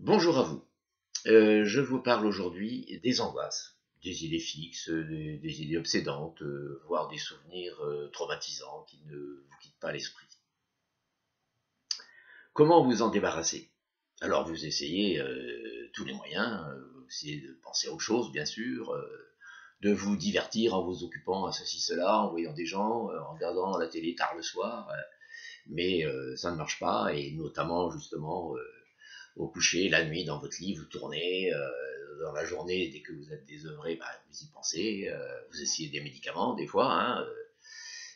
Bonjour à vous. Je vous parle aujourd'hui des angoisses, des idées fixes, des idées obsédantes, voire des souvenirs traumatisants qui ne vous quittent pas l'esprit. Comment vous en débarrasser? Alors vous essayez tous les moyens, vous essayez de penser à autre chose bien sûr, de vous divertir en vous occupant à ceci, cela, en voyant des gens, en regardant la télé tard le soir, mais ça ne marche pas, et notamment justement au coucher, la nuit, dans votre lit, vous tournez, dans la journée, dès que vous êtes désœuvré, bah, vous y pensez, vous essayez des médicaments, des fois, hein,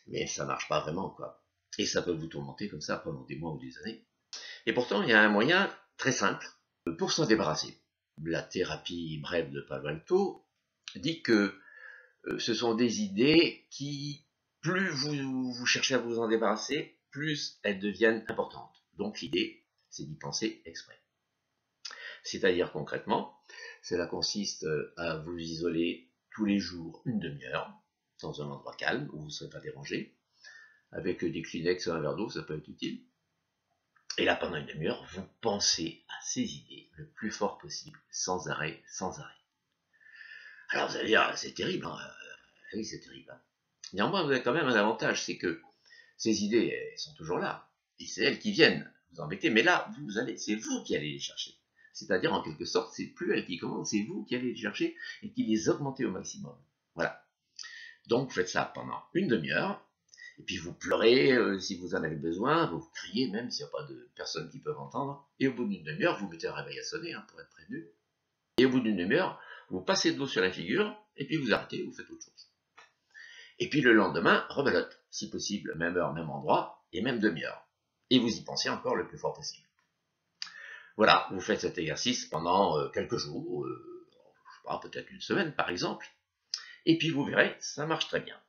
mais ça marche pas vraiment, quoi. Et ça peut vous tourmenter comme ça pendant des mois ou des années. Et pourtant, il y a un moyen très simple pour s'en débarrasser. La thérapie brève de Palo Alto dit que ce sont des idées qui, plus vous cherchez à vous en débarrasser, plus elles deviennent importantes. Donc l'idée, c'est d'y penser exprès. C'est-à-dire concrètement, cela consiste à vous isoler tous les jours une demi-heure dans un endroit calme où vous ne serez pas dérangé, avec des Kleenex et un verre d'eau, ça peut être utile. Et là, pendant une demi-heure, vous pensez à ces idées le plus fort possible, sans arrêt, sans arrêt. Alors vous allez dire, c'est terrible, hein. Oui, c'est terrible. Hein. Néanmoins, vous avez quand même un avantage, c'est que ces idées, elles sont toujours là, et c'est elles qui viennent vous embêter, mais là, c'est vous qui allez les chercher. C'est-à-dire, en quelque sorte, c'est plus elles qui commandent, c'est vous qui allez les chercher et qui les augmentez au maximum. Voilà. Donc, vous faites ça pendant une demi-heure, et puis vous pleurez si vous en avez besoin, vous criez même s'il n'y a pas de personnes qui peuvent entendre, et au bout d'une demi-heure, vous mettez un réveil à sonner hein, pour être prévenu, et au bout d'une demi-heure, vous passez de l'eau sur la figure, et puis vous arrêtez, vous faites autre chose. Et puis le lendemain, rebelote, si possible, même heure, même endroit, et même demi-heure. Et vous y pensez encore le plus fort possible. Voilà, vous faites cet exercice pendant quelques jours, je sais pas, peut-être une semaine par exemple, et puis vous verrez, ça marche très bien.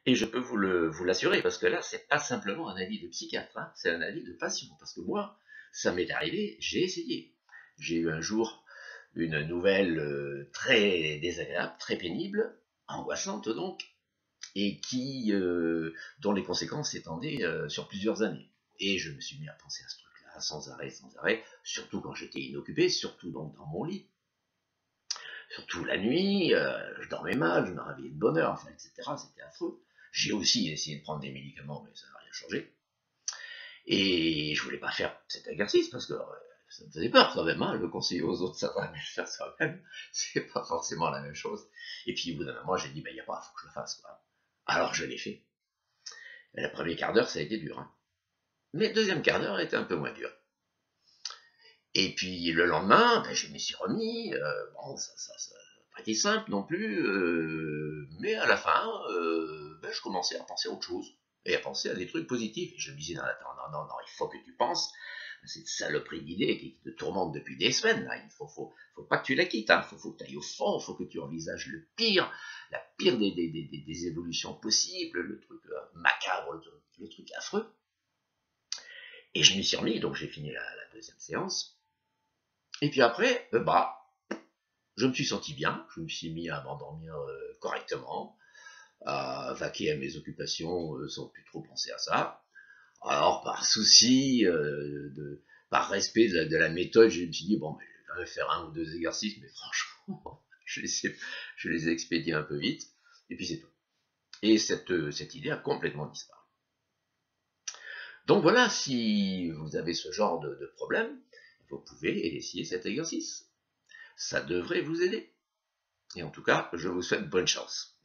Et je peux vous l'assurer, parce que là, c'est pas simplement un avis de psychiatre, hein, c'est un avis de patient, parce que moi, ça m'est arrivé, j'ai essayé. J'ai eu un jour une nouvelle très désagréable, très pénible, angoissante donc, et dont les conséquences s'étendaient sur plusieurs années. Et je me suis mis à penser à ce truc-là, sans arrêt, surtout quand j'étais inoccupé, surtout donc dans mon lit. Surtout la nuit, je dormais mal, je me réveillais de bonne heure, enfin, etc. C'était affreux. J'ai aussi essayé de prendre des médicaments, mais ça n'a rien changé. Et je voulais pas faire cet exercice parce que ça me faisait peur quand même. Hein. Le conseiller aux autres, ça va, mais le faire soi-même, c'est pas forcément la même chose. Et puis au bout d'un moment, j'ai dit, il n'y a pas, faut que je le fasse. Quoi. Alors je l'ai fait. Et le premier quart d'heure, ça a été dur. Hein. Mais le deuxième quart d'heure était un peu moins dur. Et puis le lendemain, je m'y suis remis. Bon, ça n'a pas été simple non plus. Mais à la fin, je commençais à penser à autre chose. Et à penser à des trucs positifs. Et je me disais, non, attends, non, il faut que tu penses à cette saloperie d'idée qui te tourmente depuis des semaines. Là. Il faut pas que tu la quittes. Hein. Faut que tu ailles au fond. Il faut que tu envisages le pire, la pire des évolutions possibles, le truc macabre, le truc affreux. Et je m'y suis remis, donc j'ai fini la deuxième séance. Et puis après, je me suis senti bien, je me suis mis à m'endormir correctement, à vaquer à mes occupations sans plus trop penser à ça. Alors, par souci, par respect de la méthode, je me suis dit, bon, je vais faire un ou deux exercices, mais franchement, je les ai expédiés un peu vite, et puis c'est tout. Et cette idée a complètement disparu. Donc voilà, si vous avez ce genre de problème, vous pouvez essayer cet exercice. Ça devrait vous aider. Et en tout cas, je vous souhaite bonne chance.